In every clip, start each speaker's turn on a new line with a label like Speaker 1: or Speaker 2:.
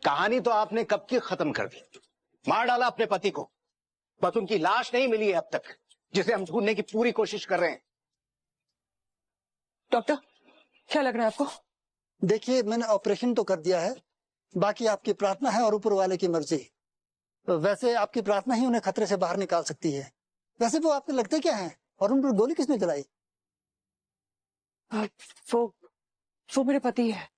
Speaker 1: कहानी तो आपने कब की खत्म कर दी। मार डाला अपने पति को, बस उनकी लाश नहीं मिली है अब तक, जिसे हम ढूंढने की पूरी कोशिश कर रहे हैं।
Speaker 2: डॉक्टर, क्या लग रहा है आपको?
Speaker 3: देखिए, मैंने ऑपरेशन तो कर दिया है, बाकी आपकी प्रार्थना है और ऊपर वाले की मर्जी। तो वैसे आपकी प्रार्थना ही उन्हें खतरे से बाहर निकाल सकती है। वैसे वो आपको लगते क्या हैं और उन पर गोली किसने चलाई?
Speaker 2: वो मेरे पति है।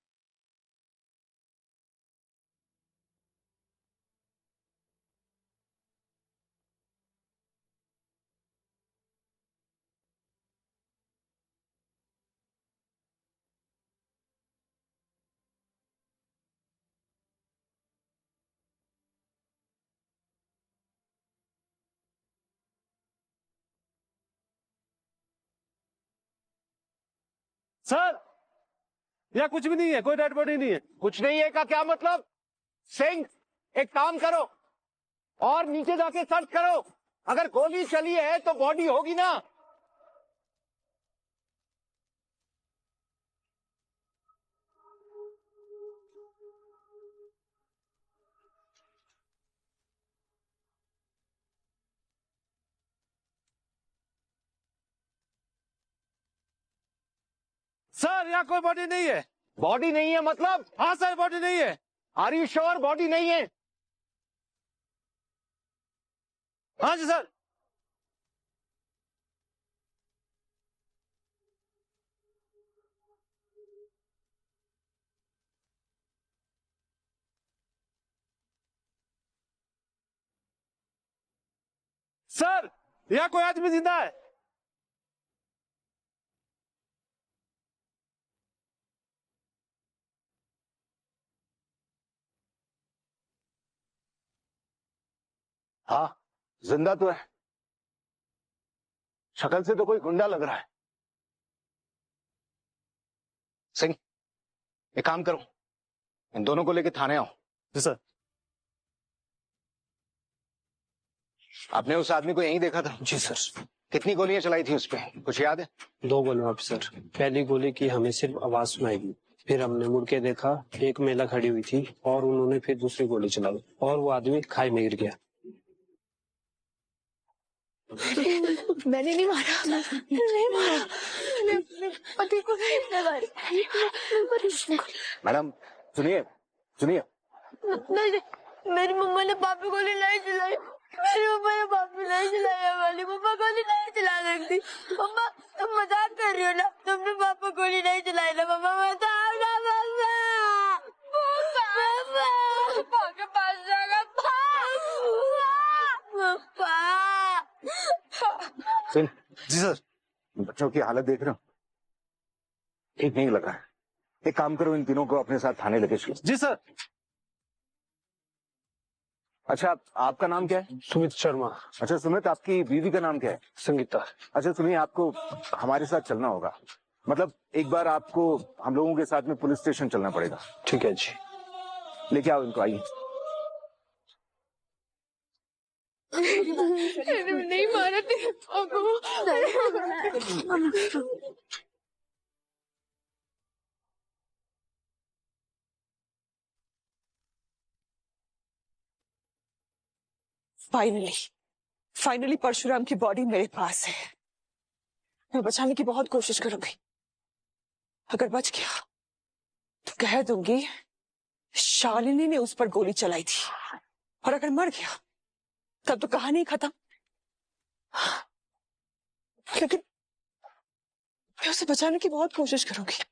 Speaker 4: सर, यहाँ कुछ भी नहीं है, कोई डेड बॉडी नहीं है।
Speaker 1: कुछ नहीं है का क्या मतलब? सिंह, एक काम करो और नीचे जाके सर्च करो। अगर गोली चली है तो बॉडी होगी ना।
Speaker 4: सर, यहाँ कोई बॉडी नहीं है।
Speaker 1: बॉडी नहीं है मतलब?
Speaker 4: हाँ सर, बॉडी नहीं है।
Speaker 1: आर यू श्योर बॉडी नहीं है?
Speaker 4: हाँ जी सर। सर, यहाँ कोई आदमी जिंदा है।
Speaker 1: हाँ, जिंदा तो है। शक्ल से तो कोई गुंडा लग रहा है। सिंह, एक काम करो, इन दोनों को लेके थाने आओ।
Speaker 4: जी सर।
Speaker 1: आपने उस आदमी को यहीं देखा था?
Speaker 5: जी सर।
Speaker 1: कितनी गोलियां चलाई थी उस पे, कुछ याद है?
Speaker 5: 2 गोलियां ऑफिसर। पहली गोली की हमें सिर्फ आवाज सुनाई दी, फिर हमने मुड़ के देखा, एक महिला खड़ी हुई थी और उन्होंने फिर दूसरी गोली चलाई और वो आदमी खाई में गिर गया।
Speaker 2: मैंने नहीं मारा, नहीं मारा, मैंने अपने पति को नहीं मारा।
Speaker 1: मैडम सुनिए, सुनिए।
Speaker 6: नहीं, मेरी मम्मा ने पापी गोली नहीं चलाई। मेरी मम्मा ने पापी नहीं चलाई। हमारी मम्मा गोली नहीं चला सकती। मम्मा, तुम मजाक कर रही हो ना? तुमने पापा गोली नहीं चलाई ना? मम्मा बताओ ना। मम्मा पापा के पास जाएगा।
Speaker 1: सिंह,
Speaker 4: जी सर।
Speaker 1: बच्चों की हालत देख रहे हो, ठीक नहीं लग रहा है। एक काम करो, इन तीनों को अपने साथ थाने लेके चलो।
Speaker 4: जी सर।
Speaker 1: अच्छा, आपका नाम क्या है?
Speaker 5: सुमित शर्मा।
Speaker 1: अच्छा सुमित, आपकी बीवी का नाम क्या है?
Speaker 5: संगीता।
Speaker 1: अच्छा सुनिए, आपको हमारे साथ चलना होगा। मतलब एक बार आपको हम लोगों के साथ में पुलिस स्टेशन चलना पड़ेगा।
Speaker 5: ठीक है जी।
Speaker 1: लेके आओ इनको, आइए।
Speaker 6: नहीं मारा तेरे को।
Speaker 2: फाइनली परशुराम की बॉडी मेरे पास है। मैं बचाने की बहुत कोशिश करूंगी। अगर बच गया तो कह दूंगी शालिनी ने उस पर गोली चलाई थी, और अगर मर गया तब तो कहानी खत्म। लेकिन मैं उसे बचाने की बहुत कोशिश करूंगी।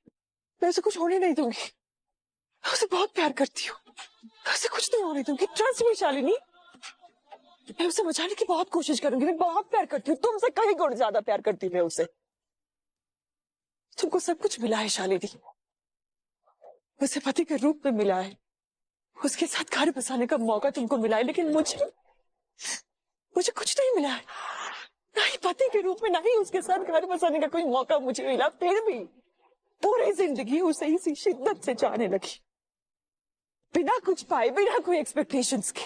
Speaker 2: मैं उसे कुछ होने नहीं दूंगी। मैं उसे बहुत प्यार करती हूँ। मैं उसे कुछ नहीं होने दूंगी। ट्रस्ट मी शालिनी, मैं उसे बचाने की बहुत कोशिश करूंगी। मैं बहुत प्यार करती हूँ, तुमसे कहीं गुण ज्यादा प्यार करती हूँ मैं उसे। तुमको सब कुछ मिला है शालिनी, उसे पति के रूप में मिला है, उसके साथ घर बसाने का मौका तुमको मिला है, लेकिन मुझे कुछ नहीं मिला है। ना ही पति के रूप में, ना ही उसके साथ घर बसाने का कोई मौका मुझे मिला। फिर भी पूरी जिंदगी उसे इसी शिद्दत से चाहने लगी, बिना कुछ पाए, बिना कोई एक्सपेक्टेशंस के।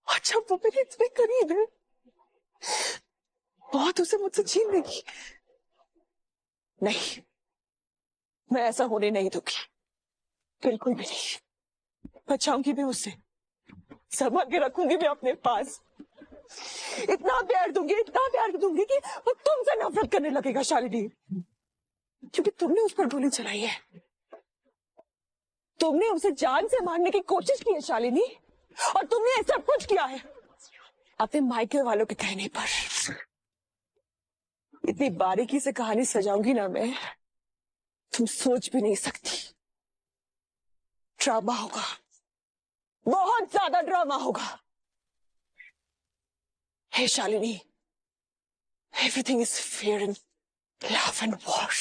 Speaker 2: अच्छा, वो मेरे इतने करीब है, बहुत उसे मुझसे छीन लेगी। नहीं, मैं ऐसा होने नहीं दूंगी, बिल्कुल भी नहीं। बचाऊंगी भी उसे, संभाल के रखूंगी मैं अपने पास। इतना प्यार दूंगी कि वो तुमसे नफरत करने लगेगा शालिनी, क्योंकि तुमने उस पर गोली चलाई है। तुमने उसे जान से मारने की कोशिश की है शालिनी, और तुमने ये सब कुछ किया है अपने मायके वालों के कहने पर। इतनी बारीकी से कहानी सजाऊंगी ना मैं, तुम सोच भी नहीं सकती। ड्रामा होगा, बहुत ज्यादा ड्रामा होगा। Hey Shalini, everything is fair in love and war.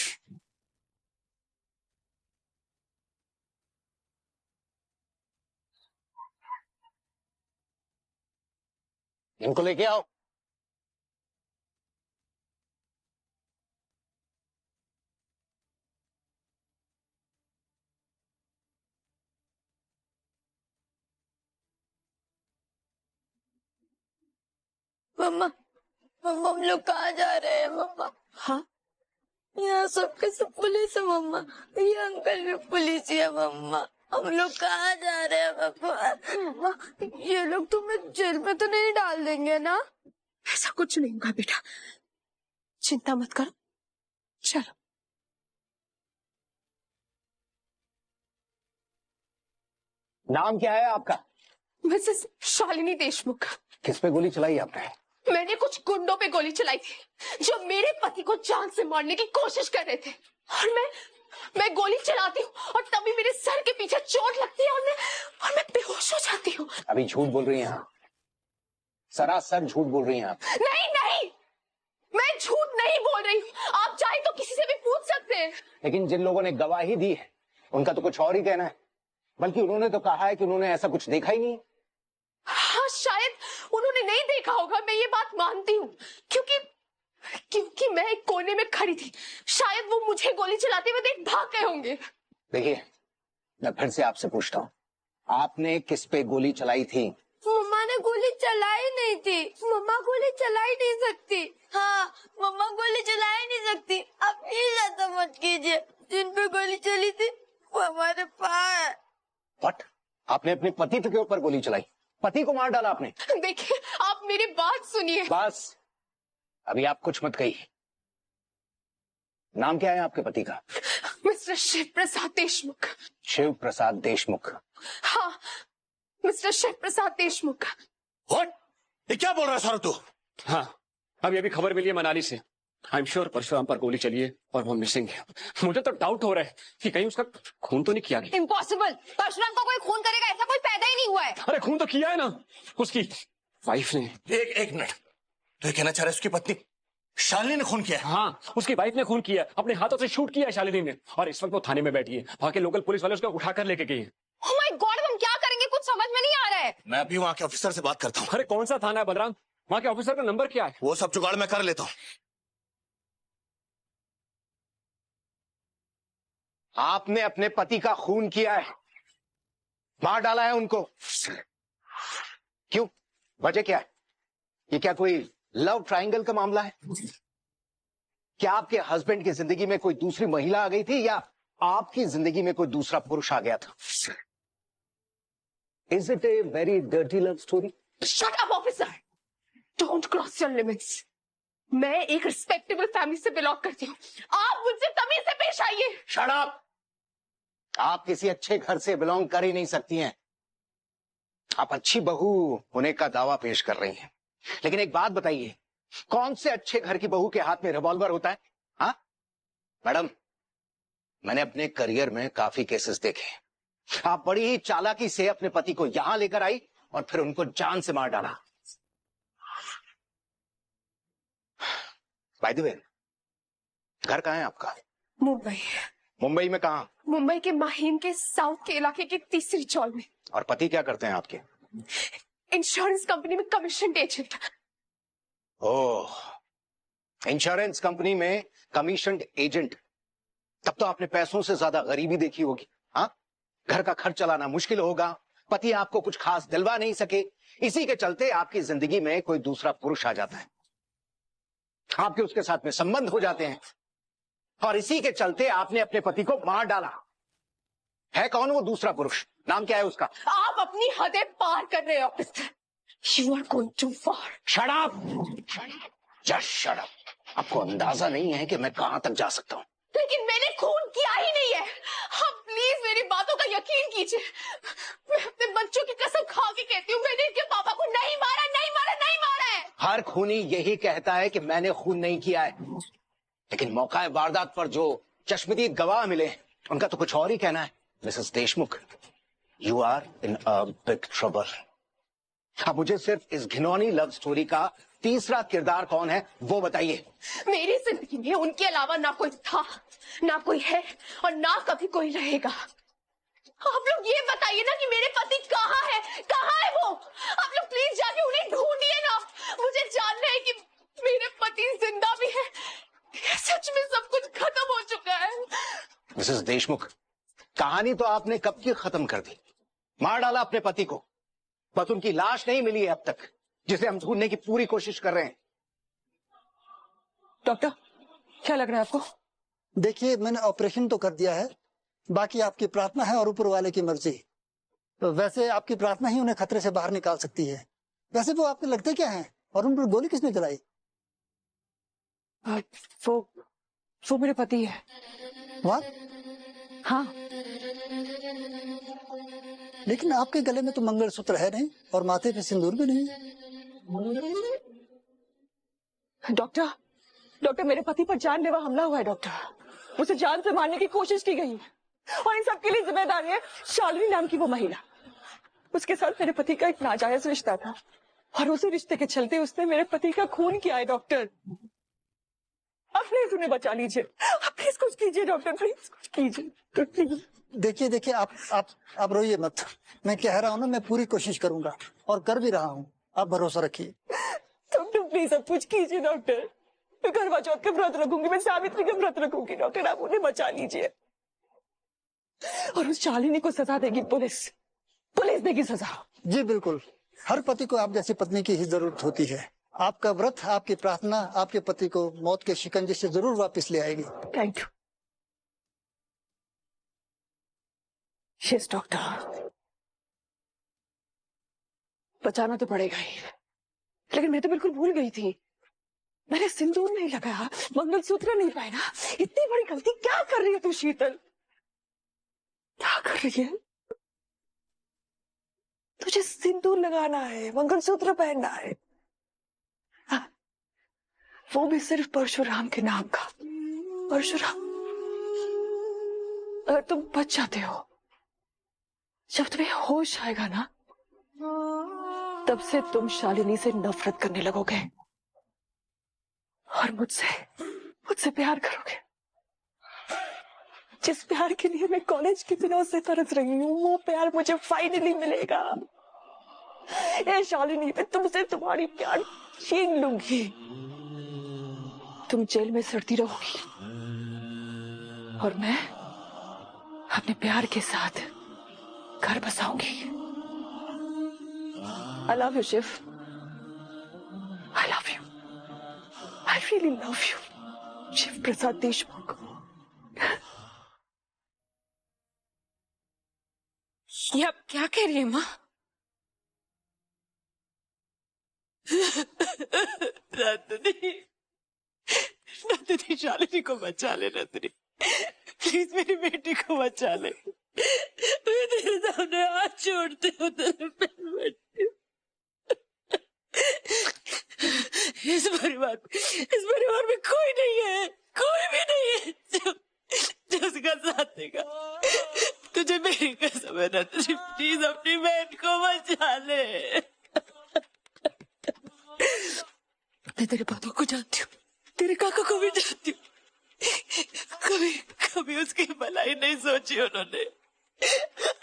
Speaker 1: इनको लेके आओ।
Speaker 6: मम्मा, मम्मा हम लोग कहाँ जा रहे हैं मम्मा?
Speaker 2: हाँ,
Speaker 6: यहाँ सबके सब पुलिस है मम्मा, ये अंकल भी पुलिस ही है मम्मा। हम लोग कहाँ जा रहे हैं मम्मा? मम्मा, ये लोग तुम्हें जेल में तो नहीं डाल देंगे ना?
Speaker 2: ऐसा कुछ नहीं होगा बेटा, चिंता मत करो। चलो।
Speaker 1: नाम क्या है आपका?
Speaker 7: मिसेस शालिनी देशमुख।
Speaker 1: किस पे गोली चलाई आपने?
Speaker 7: मैंने कुछ गुंडों पे गोली चलाई थी जो मेरे पति को जान से मारने की कोशिश कर रहे थे, और मैं गोली चलाती हूँ और तभी मेरे सर के पीछे चोट लगती है और मैं बेहोश हो जाती हूँ।
Speaker 1: अभी झूठ बोल रही हैं आप, सरासर झूठ बोल रही हैं आप।
Speaker 7: नहीं, मैं झूठ नहीं बोल रही हूँ। आप चाहे तो किसी से भी पूछ सकते हैं।
Speaker 1: लेकिन जिन लोगों ने गवाही दी है उनका तो कुछ और ही कहना है, बल्कि उन्होंने तो कहा है कि उन्होंने ऐसा कुछ देखा ही नहीं।
Speaker 7: हाँ, शायद उन्होंने नहीं देखा होगा, मैं ये बात मानती हूँ, क्योंकि मैं एक कोने में खड़ी थी। शायद वो मुझे गोली चलाते हुए देख भाग गए होंगे।
Speaker 1: देखिए, मैं फिर से आपसे पूछता हूँ, आपने किस पे गोली चलाई थी?
Speaker 6: मम्मा ने गोली चलाई नहीं थी। मम्मा गोली चला ही नहीं सकती। हाँ, मम्मा गोली चला ही नहीं सकती। आप प्लीज ऐसा मत कीजिए। जिन पे गोली चली थी वो हमारे पास।
Speaker 1: व्हाट? आपने अपने पति के ऊपर गोली चलाई, पति को मार डाला आपने?
Speaker 7: देखिए, आप मेरी बात सुनिए।
Speaker 1: बस, अभी आप कुछ मत कहिए। नाम क्या है आपके पति का?
Speaker 7: मिस्टर शिव प्रसाद देशमुख।
Speaker 1: शिव प्रसाद देशमुख?
Speaker 7: हाँ, मिस्टर शिव प्रसाद देशमुख।
Speaker 8: व्हाट? ये क्या बोल रहा है सारा तू?
Speaker 5: हाँ, अभी अभी खबर मिली है मनाली से। आई एम श्योर परशुराम पर गोली चली है और वो मिसिंग है। मुझे तो डाउट हो रहा है कि कहीं उसका खून तो नहीं किया गया।
Speaker 7: इम्पॉसिबल, परशुराम को कोई खून करेगा ऐसा कोई पैदा ही नहीं हुआ है।
Speaker 5: अरे खून तो किया है ना, उसकी वाइफ ने।
Speaker 8: एक मिनट, तो ये कहना चाह रहा है उसकी पत्नी शालिनी ने खून किया है?
Speaker 5: हाँ, उसकी वाइफ ने खून किया, अपने हाथों से शूट किया है शालिनी ने, और इस वक्त वो थाने में बैठी है। वहाँ के लोकल पुलिस वाले उसको उठाकर लेके गए हैं।
Speaker 7: ओह माय गॉड, हम क्या करेंगे कुछ समझ में नहीं आ रहा है।
Speaker 8: मैं अभी वहाँ के ऑफिसर से बात करता हूँ।
Speaker 5: अरे कौन सा थाना है बलराम? वहाँ के ऑफिसर का नंबर क्या है?
Speaker 8: वो सब जुगाड़ मैं कर लेता हूँ।
Speaker 1: आपने अपने पति का खून किया है, मार डाला है उनको। क्यों? वजह क्या है? ये क्या कोई लव ट्रायंगल का मामला है? क्या आपके हस्बैंड की जिंदगी में कोई दूसरी महिला आ गई थी, या आपकी जिंदगी में कोई दूसरा पुरुष आ गया था? Is it a very dirty love story?
Speaker 7: Shut up officer, don't cross your limits. मैं एक रिस्पेक्टेबल फैमिली से बिलोंग करती हूँ, आप मुझसे तमीज से पेश आइए।
Speaker 1: Shut up! आप किसी अच्छे घर से बिलोंग कर ही नहीं सकती हैं। आप अच्छी बहू होने का दावा पेश कर रही हैं, लेकिन एक बात बताइए, कौन से अच्छे घर की बहू के हाथ में रिवॉल्वर होता है? हाँ मैडम, मैंने अपने करियर में काफी केसेस देखे। आप बड़ी ही चालाकी से अपने पति को यहां लेकर आई और फिर उनको जान से मार डाला। बाय द वे, घर कहाँ है आपका?
Speaker 7: मुंबई।
Speaker 1: मुंबई में कहाँ?
Speaker 7: मुंबई के माहिम के साउथ के इलाके के तीसरी चौल में।
Speaker 1: और पति क्या करते हैं आपके?
Speaker 7: इंश्योरेंस कंपनी में कमीशन एजेंट।
Speaker 1: ओह, इंश्योरेंस कंपनी में कमीशन एजेंट। तब तो आपने पैसों से ज्यादा गरीबी देखी होगी। हाँ, घर का खर्च चलाना मुश्किल होगा, पति आपको कुछ खास दिलवा नहीं सके, इसी के चलते आपकी जिंदगी में कोई दूसरा पुरुष आ जाता है, आपके उसके साथ में संबंध हो जाते हैं, और इसी के चलते आपने अपने पति को मार डाला। है कौन वो दूसरा पुरुष? नाम क्या है उसका?
Speaker 7: आप अपनी हदें पार कर रहे हो officer. You are going too far.
Speaker 1: Shut up, just shut up. आपको अंदाजा नहीं है कि मैं कहां तक जा सकता हूं।
Speaker 7: लेकिन मैंने खून किया ही नहीं है। आप प्लीज मेरी बातों का यकीन कीजिए। मैं अपने बच्चों की कसम खा के कहती हूँ, मैंने इनके पापा को नहीं मारा, नहीं मारा, नहीं मारा है।
Speaker 1: हर खूनी यही कहता है कि मैंने खून नहीं किया है, लेकिन मौका वारदात पर जो चश्मदीद गवाह मिले उनका तो कुछ और ही कहना है। Mrs Deshmukh, you are in a big trouble. अब मुझे सिर्फ इस घिनौनी लव स्टोरी का तीसरा किरदार कौन है वो बताइए।
Speaker 7: मेरी जिंदगी में उनके अलावा ना कोई था, ना कोई है और ना कभी कोई रहेगा। आप लोग ये बताइए ना कि मेरे पति कहाँ है, कहाँ है वो? आप लोग प्लीज जाके उन्हें ढूंढिए ना। मुझे जानना है कि मेरे पति जिंदा भी है, सच में सब कुछ खत्म हो चुका है।
Speaker 1: मिसेस देशमुख, कहानी तो आपने कब की खत्म कर दी। मार डाला अपने पति को, बस उनकी लाश नहीं मिली है अब तक, जिसे हम ढूंढने की पूरी कोशिश कर रहे हैं।
Speaker 2: डॉक्टर, क्या लग रहा है आपको?
Speaker 3: देखिए, मैंने ऑपरेशन तो कर दिया है, बाकी आपकी प्रार्थना है और ऊपर वाले की मर्जी। तो वैसे आपकी प्रार्थना ही उन्हें खतरे से बाहर निकाल सकती है। वैसे वो आपके लगते क्या हैं और उन पर गोली किसने चलाई?
Speaker 2: वो मेरे पति है।
Speaker 3: वाह,
Speaker 2: हाँ,
Speaker 3: लेकिन आपके गले में तो मंगलसूत्र है नहीं और माथे पे सिंदूर भी नहीं।
Speaker 2: डॉक्टर, मेरे पति पर जानलेवा हमला हुआ है डॉक्टर। उसे जान से मारने की कोशिश की गई और इन सब के लिए जिम्मेदार है शालिनी नाम की वो महिला। उसके साथ मेरे पति का एक नाजायज रिश्ता था और उसी रिश्ते के चलते उसने मेरे पति का खून किया है। डॉक्टर, आप प्लीज उन्हें बचा लीजिए। आप प्लीज कुछ कीजिए डॉक्टर, प्लीज कुछ कीजिए प्लीज।
Speaker 3: देखिए, आप रोइए मत। मैं कह रहा हूँ ना, मैं पूरी कोशिश करूंगा और कर भी रहा हूँ। आप भरोसा रखिए।
Speaker 2: डॉक्टर प्लीज सब कुछ कीजिए डॉक्टर। मैं करवा चौथ का व्रत रखूंगी, मैं सावित्री का व्रत रखूंगी। डॉक्टर, आप उन्हें बचा लीजिए और उस शालिनी को सजा देगी पुलिस देगी सजा।
Speaker 3: जी बिल्कुल, हर पति को आप जैसी पत्नी की ही जरूरत होती है। आपका व्रत, आपकी प्रार्थना आपके पति को मौत के शिकंजे से जरूर वापस ले आएगी।
Speaker 2: Thank you. यस डॉक्टर, बचाना तो पड़ेगा ही, लेकिन मैं तो बिल्कुल भूल गई थी। मैंने सिंदूर नहीं लगाया, मंगलसूत्र नहीं पहना। इतनी बड़ी गलती क्या कर रही है तू शीतल? क्या कर रही है? तुझे सिंदूर लगाना है, मंगलसूत्र पहनना है, वो भी सिर्फ परशुराम के नाम का। परशुराम, अगर तुम बच जाते हो, जब तुम्हें होश आएगा ना, तब से तुम शालिनी से नफरत करने लगोगे और मुझसे प्यार करोगे। जिस प्यार के लिए मैं कॉलेज के दिनों से तरस रही हूँ, वो प्यार मुझे फाइनली मिलेगा। ए शालिनी, मैं तुमसे तुम्हारी प्यार छीन लूंगी। तुम जेल में सड़ती रहोगी और मैं अपने प्यार के साथ घर बसाऊंगी। I love you, Shiv. I love you. I really love you, Shiv Prasad Deshmukh.
Speaker 7: ये आप क्या कह रही है माँ?
Speaker 2: नंदिनी, शालिनी को बचा ले। नंदिनी प्लीज मेरी बेटी को बचा ले। मैं तेरे सामने हाथ छोड़ते हूँ, तेरे पैर बैठती हूँ। इस परिवार में कोई नहीं है, कोई भी नहीं है जो उसका साथ देगा। तुझे मेरी कसम है नंदिनी, प्लीज अपनी बहन को बचा ले। मैं तेरे बातों को जानती हूँ, तेरे काका को भी जानती हूँ। कभी उसकी भलाई नहीं सोची उन्होंने।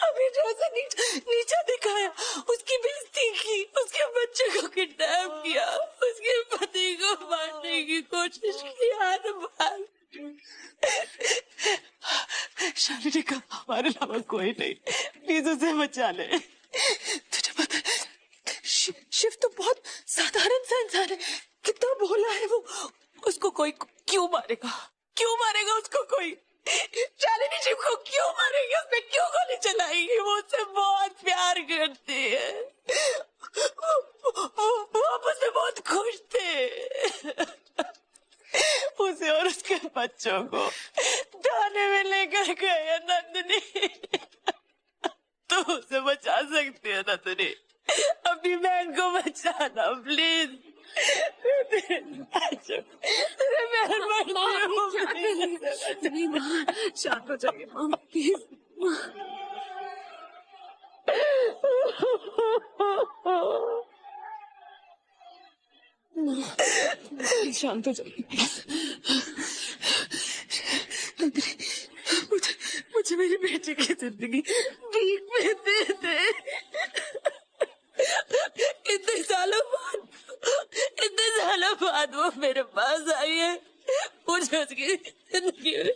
Speaker 2: अभी जो उसे नीचा दिखाया, उसकी बेइज्जती की, उसके बच्चे को किडनैप किया, उसके पति को मारने की कोशिश की हर बार। शालिनी का हमारे अलावा कोई नहीं, प्लीज उसे बचा ले। तुझे पता है शिव तो बहुत साधारण सा इंसान है, कितना भोला है वो। उसको कोई क्यों मारेगा उसको कोई? शालिनी जी को क्यों मारेंगे, उस पे क्यों गोली चलाएंगे? वो उससे बहुत प्यार करती है, वो मुझसे बहुत खुश थे। उसे और उसके बच्चों को थाने में लेकर गए नंदिनी। तू उसे बचा सकती है नंदिनी, अपनी बहन को बचाना प्लीज। शांत हो जाइए माँ प्लीज। शांत हो जाइए। मुझे मेरी बेटी की जिंदगी भीख में दे दे। इतने सालों बाद वो मेरे पास आई है, मुझे उसकी जिंदगी में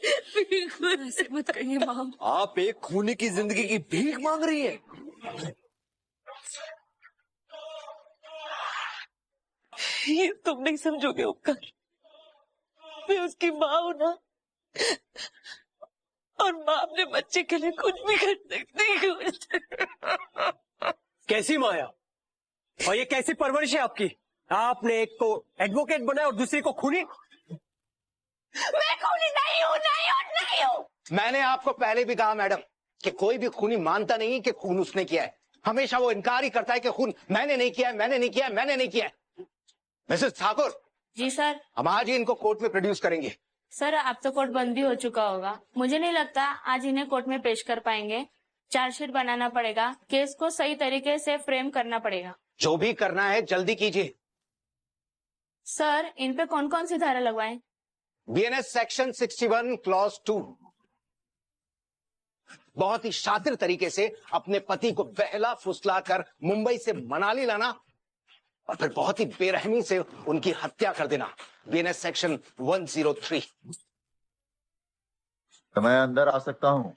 Speaker 2: भीख में ऐसे मत कहिए माँ।
Speaker 9: आप एक खूनी की जिंदगी की भीख मांग रही है?
Speaker 2: ये तुम नहीं समझोगे उपकार। मैं उसकी माँ हूं ना, और माँ अपने बच्चे के लिए कुछ भी कर सकती है।
Speaker 5: कैसी माया और ये कैसी परवरिश है आपकी? आपने एक को एडवोकेट बनाया और दूसरी को खूनी।
Speaker 2: मैं खूनी नहीं हूँ।
Speaker 1: मैंने आपको पहले भी कहा मैडम कि कोई भी खूनी मानता नहीं कि खून उसने किया है। हमेशा वो इनकार ही करता है कि खून मैंने नहीं किया है। Mrs Thakur
Speaker 6: ji sir.
Speaker 1: हम आज ही इनको कोर्ट में प्रोड्यूस करेंगे।
Speaker 6: सर अब तो कोर्ट बंद भी हो चुका होगा, मुझे नहीं लगता आज इन्हें कोर्ट में पेश कर पाएंगे। चार्जशीट बनाना पड़ेगा, केस को सही तरीके से फ्रेम करना पड़ेगा।
Speaker 1: जो भी करना है जल्दी कीजिए।
Speaker 6: सर इन पे कौन कौन सी धारा लगवाएं?
Speaker 1: BNS section 61 clause 2। बहुत ही शातिर तरीके से अपने पति को बहला फुसला कर मुंबई से मनाली लाना और फिर बहुत ही बेरहमी से उनकी हत्या कर देना। BNS section 103।
Speaker 10: तो मैं अंदर आ सकता हूं?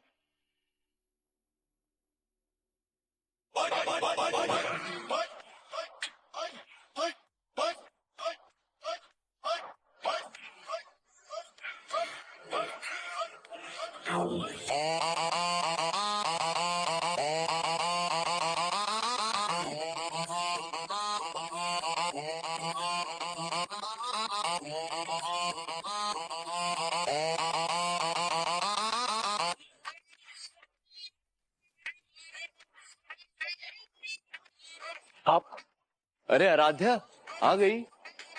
Speaker 9: आप? अरे आराध्या आ गई।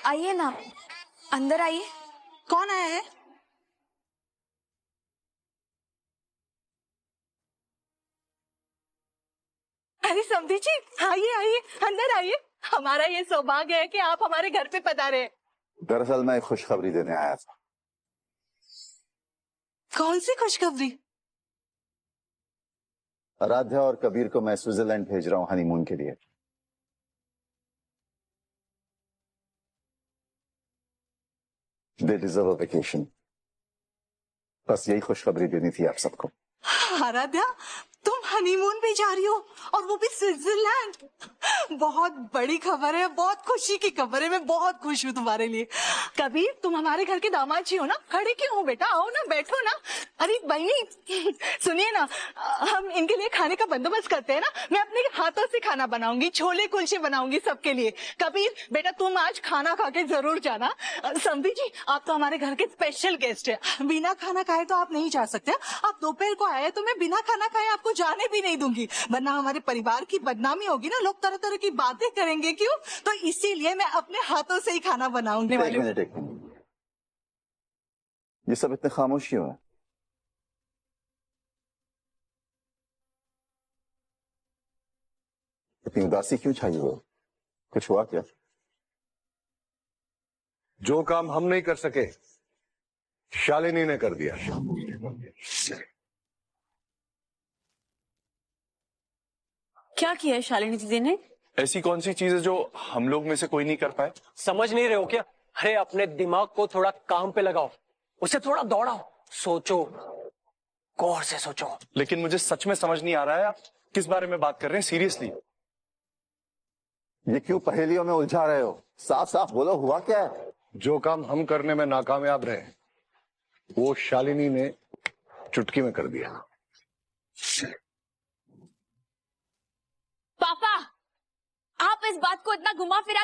Speaker 7: आइए ना, अंदर आइए।
Speaker 2: कौन आया है? अरे समधी जी, आइए अंदर आइए। हमारा ये सौभाग्य है कि आप हमारे घर पे पधारे।
Speaker 10: दरअसल मैं खुशखबरी देने आया था।
Speaker 2: कौन सी खुशखबरी?
Speaker 10: आराध्या और कबीर को मैं स्विट्जरलैंड भेज रहा हूं हनीमून के लिए। They deserve a vacation. बस यही खुशखबरी देनी थी आप सबको।
Speaker 2: आराध्या, तुम हनीमून पे जा रही हो और वो भी स्विट्जरलैंड। बहुत बड़ी खबर है, बहुत खुशी की खबर है। मैं बहुत खुश हूँ तुम्हारे लिए। कबीर, तुम हमारे घर के दामाद जी हो ना, खड़े क्यों हो बेटा? आओ ना, बैठो ना। अरे बहनी सुनिए ना, हम इनके लिए खाने का बंदोबस्त करते हैं ना। मैं अपने हाथों से खाना बनाऊंगी, छोले कुलचे बनाऊंगी सबके लिए। कबीर बेटा, तुम आज खाना खा के जरूर जाना। समधी जी, आप तो हमारे घर के स्पेशल गेस्ट है। बिना खाना खाए तो आप नहीं जा सकते। आप दोपहर को आए तो मैं बिना खाना खाए आपको जाने भी नहीं दूंगी, वरना हमारे परिवार की बदनामी होगी ना। लोग तरह तरह की बातें करेंगे। क्यों? तो इसीलिए मैं अपने हाथों से ही खाना बनाऊंगी।
Speaker 10: एक मिनट। ये सब इतने खामोश क्यों है? इतनी उदासी क्यों छाई हुई? कुछ हुआ क्या?
Speaker 11: जो काम हम नहीं कर सके शालिनी ने कर दिया।
Speaker 2: क्या किया है शालिनी दीदी ने?
Speaker 8: ऐसी कौन सी चीज है जो हम लोग में से कोई नहीं कर पाए?
Speaker 5: समझ नहीं रहे हो क्या? अरे अपने दिमाग को थोड़ा काम पे लगाओ, उसे थोड़ा दौड़ाओ, सोचो, गौर से सोचो।
Speaker 8: लेकिन मुझे सच में समझ नहीं आ रहा है आप किस बारे में बात कर रहे हैं। सीरियसली
Speaker 10: ये क्यों पहेलियों में उलझा रहे हो? साफ साफ बोलो, हुआ क्या है?
Speaker 11: जो काम हम करने में नाकामयाब रहे वो शालिनी ने चुटकी में कर दिया।
Speaker 7: पापा, आप इस बात को इतना घुमा फिरा